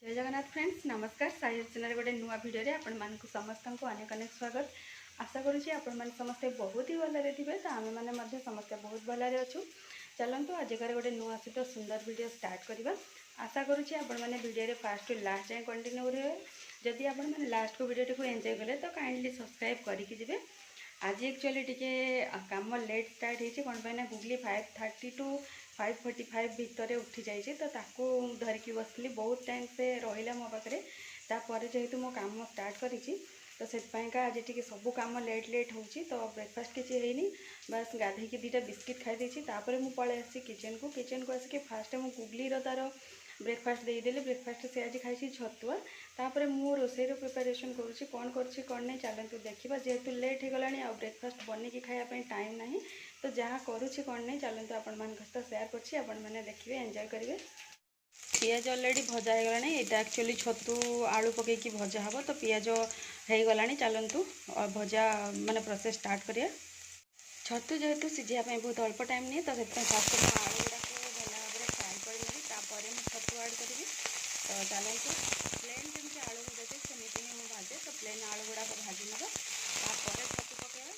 जय जगन्नाथ फ्रेंड्स नमस्कार साई चैनल गोटे नुआ भिडियो आपण मानक समस्त को अनेक अनेक स्वागत। आशा करुँची आपण मैंने समस्ते बहुत ही भलरे थे तो आम मैंने समस्ते बहुत भलरे अच्छु। चलतु आजिकार गोटे नुआ सहित सुंदर वीडियो स्टार्ट करवा। आशा करुँची आपण मैंने वीडियो फास्ट टू लास्ट जाए कंटिन्यू रहे। जदि आपण मैंने लास्ट को वीडियो को एंजॉय कले तो काइंडली सब्सक्राइब करके आज एक्चुअली टी कम लेट स्टार्ट होती कौन पाई गुगली 5:30 to 5:45 भितर उठी जाइए तो ताकू धरिकी बसली बहुत टाइम से रहा मो पाखे। तापर जेहेतु मो काम स्टार्ट करी तो से आज टी सब कम लेट लेट हो तो ब्रेकफास्ट किसी है बस गाधे दुटा बिस्किट खाई तापर मुझे पलि आसी किचन को आसिक फास्ट मु गुगली तार ब्रेकफास्ट देदेली। ब्रेकफास्ट से आज खाई छतुआ तापर मु रोसई प्रिपरेशन करुँची कौन कौन नहीं चलतु देखा जेहेतु लेट हो गला आ ब्रेकफास्ट बनईकि खायापी टाइम ना तो जहाँ करुँची कौन नहीं चलतु आपण मान सहित सेयार करछि आपण मैंने देखिए एंजॉय करेंगे। पियाज अलरेडी भजा हो गला यहाँ एक्चुअली छतु आलू पकईकि भजा हम तो पियाज हो गला चलतु भजा माने प्रोसेस स्टार्ट करिया। छतु जेहेतु सीझापी बहुत अल्प टाइम नहीं तो फास्ट आलू गुड़ा छतु ऐड करी तो चलते प्लेन जमी आलू देते सेमती ही मुझे भाजे तो प्लेन आलू गुड़ा भाजी नवा तापर छतु पकड़ा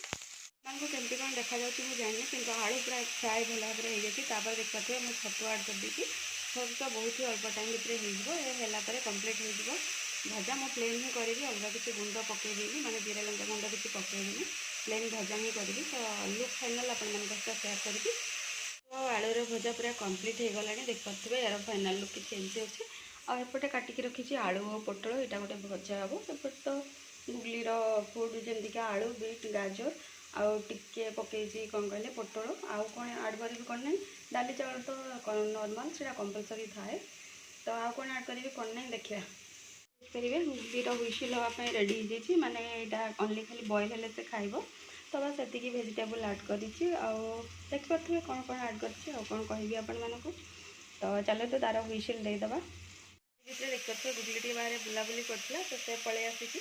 मानक केमती कौन देखा मुझे जानी कि आलू पूरा फ्राए भल भाव में हो जाए देख पाते मुझे छतु ऐड कर दी छतु तो बहुत ही अल्प टाइम भितर होगा कम्प्लीट हो भजा मो प्लेन ही करी अलग किसी गुंड पकईदेवी माने जीरा लंका गुंड किसी पकईदेवी प्लेन भजा ही करी तो लुक फाइनाल आपण सेयार करी तो आलूर भजा पूरा कम्प्लीट हो गला देख पारे यार फाइनाल लुक किसी एमती अच्छे आपटे काटिकी रखी आलू और पोटल यहाँ गोटे भजा हम एपटे तो गुगलीर फुड जमीक आलू बीट गाजर आउ टिके पकई कौन कहले पोटल आउ कौन आड करी कौन ना डाली चावल तो नॉर्मल से कंपलसरी थाए तो आउ कौन आड करी कौन ना देखा करेंगे। गुगलीर हुइसिल हाँपाई रेडी हो माने यहाँ ओनली खाली बॉयल हेले से खाइब तो बस से भेजिटेबल आड कर देखिए कौन कौन आड कर कौन कहि आपण मानक तो चलो तो तार हुइसिल देदेबा। देख पारे गुगली टी बाहर बुलाबुली करता तो से पलि आसिकी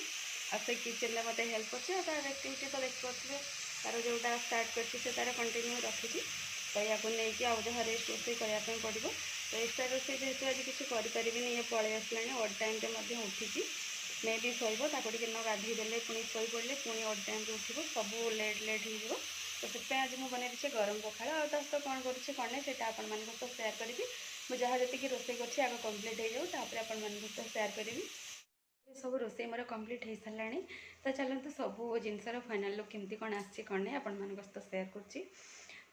आसे किचन में मत हेल्प कर तार एक्टिविटी तो देख पारे तार जोटा स्टार्ट कर तार कंटिन्यू रखी तो या नहीं आउ जहाँ रेस्ट रोसे करने पड़ो तो एक्सट्रा रोसे जेहेतु आज किसी करें ये पलि आसला अड टाइम उठी मे भी शोब ताको टे न गाधे देले पुणी शो पड़े पुणी अड टाइम उठो सब लेट लेट हो तो से आज मुझे बनई गरम पखाड़ आ सहित कौन करें कौन नहीं से आपण मान सहित सेयार करी मुझे जहाँ जी रोसे कर आग कम्प्लीट हो जाऊँ आपण मान सहित सेयार करी सब रोसे मोर कम्प्लीट हो सारा तो चलते सब जिनसर फाइनाल लुक केमती कौन आसी कौन नहीं आपण मान सहित सेयार कर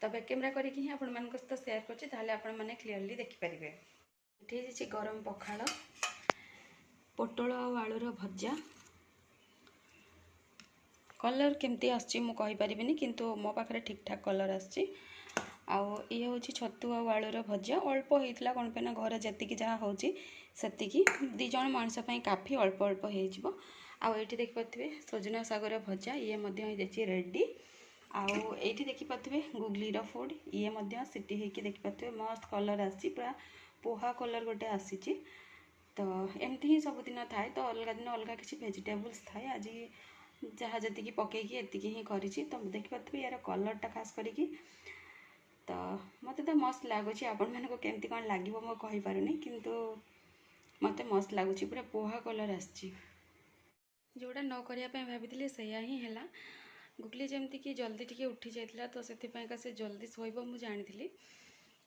तो बैक कैमेरा करके आपण मान सहित सेयार कर क्लीयरली देखिपारे। ये गरम पखाड़ पोटल और आलूर भजा कलर केमती आसची मु कहि परिबिनी किंतु मो पाखरे ठीक ठाक कलर आसची आउ ये हूँ छतु आ आलूर भजा अल्प होता कौन पे घर जी जहाँ हो दी जन मनीष काफी अल्प अल्प हो आठी देखिपे सजना सागर भजा ये रेडी आउ ये देखिपे गुगलीर फुड ये सिटी होगी देखिपे मस्त कलर आसी पूरा पोहा कलर गोटे आसी तो एमती ही सबुदिन थाए तो अलग दिन अलग किसी भेजिटेबल्स थाए आज जहाँ जी पकईकी एति ही करी तो देखिपे यार कलरटा खास करी तो मत तो मस्त लगुच आपण मानक केमती कौन लगे मैं कहीपरूनी किंतु मत मस्त लगुच पूरा पोहा कलर आसची जोड़ा न करने भाभी से ही है गुगली जमती कि जल्दी टी उठी जाता तो से जल्दी शोब मुझे जानी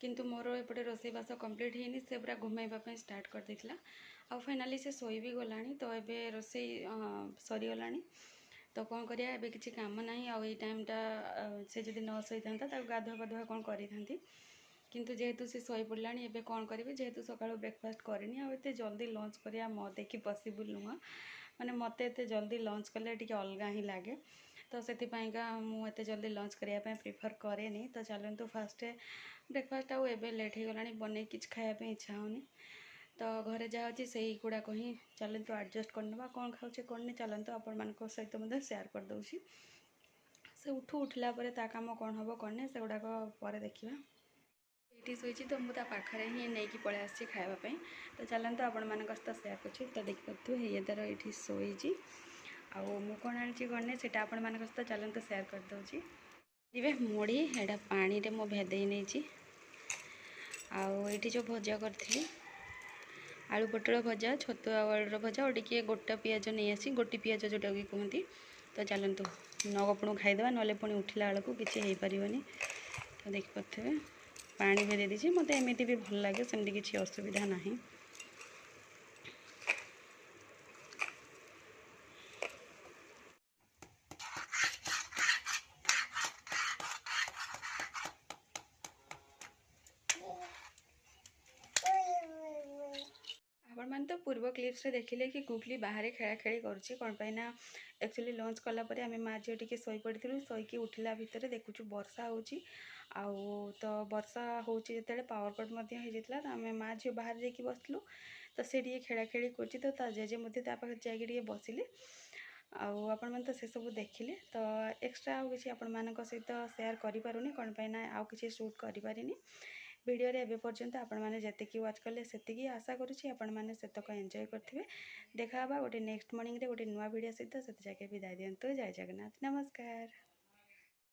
किंतु मोर एपटे रोसईबास कम्प्लीट होनी से पूरा घुमाइवाई स्टार्ट कर देता आ फाइनाली से शोई भी गला तो ये रोसई सरीगला तो कौन करिया एबे किसी काम ना आई टाइमटा से जब न शोई था गाधुआ पाधुआ कौन करी किंतु जेहेतु से शोई पड़ा एबे कौन करेंगे जेहेतु सकाळु ब्रेकफास्ट करनी आते जल्दी लंच करिया मो देखी पॉसिबल नुह माने मते एते जल्दी लंच कले टिके अलगा ही लगे तो से मुझे जल्दी लंच करने प्रिफर कैनि तो चलतु फास्ट ब्रेकफास्ट आउ एबे लेट हो गला बन कि खायापी इच्छा होनी तो घरे जहाँ अच्छी से गुड़ाक ही चलतु एडजस्ट करना कौन खाऊे कौन नहीं चलतु आपण मान सहित मुझे सेयार करदे से उठला काम कौन हम कौन नहीं से गुड़ाक पर देखा ये शोची तो मुझे पाखे ही नहीं पलि आसी खायापी तो चलतु आपण मान सहित सेयार कर तो देखिए ये तार ये शोची आउ मु कौन आनी कौन से आपण मान सहित चलते सेयार करदे दिवे मुढ़ी एटा पानी रे मो भेदे नहीं आउ ये जो भजा करी आलू पटल भजा छतु आलूर भजा और टिके गोटा पिज नहीं आसी गोटी पिज जोटा कि कहती तो चलतु न गपणु खाईदे ना पुणी उठला बेलू किसी हो पारनी तो देखिपे पानी भी दे दीजिए मत एमती भी भल लगे सेमती किसी असुविधा ना। आपण तो पूर्व क्लिप्स रे देखिले कि गुगली बाहर खेला खेली करुच्ची कौन पाइना एक्चुअली लंच कलापर आम माँ झील टी शई पड़ू शोक उठला भितर देखुचु वर्षा होची आउ तो वर्षा होची जिते पावर कट होता तो आम माँ झील बाहर जाकि बसलु तो सी खेला खेली कर तो जेजे पाखे जाकि बसिले आपण मैंने तो से सब देखिले तो एक्सट्रा आउ कि आपण मान सहित सेयार करें कौन पाइना आउ कि सुट करें वीडियो रे एबे पर्यंत आपण माने जतिकी वाच कले सेतिकी आशा करूची आपण माने सेतक एंजॉय करथिबे। देखा बा गोटे नेक्स्ट मॉर्निंग रे गोटे नुआ वीडियो सहित सेत जाके विदाय दियंतु। जय जगन्नाथ, नमस्कार।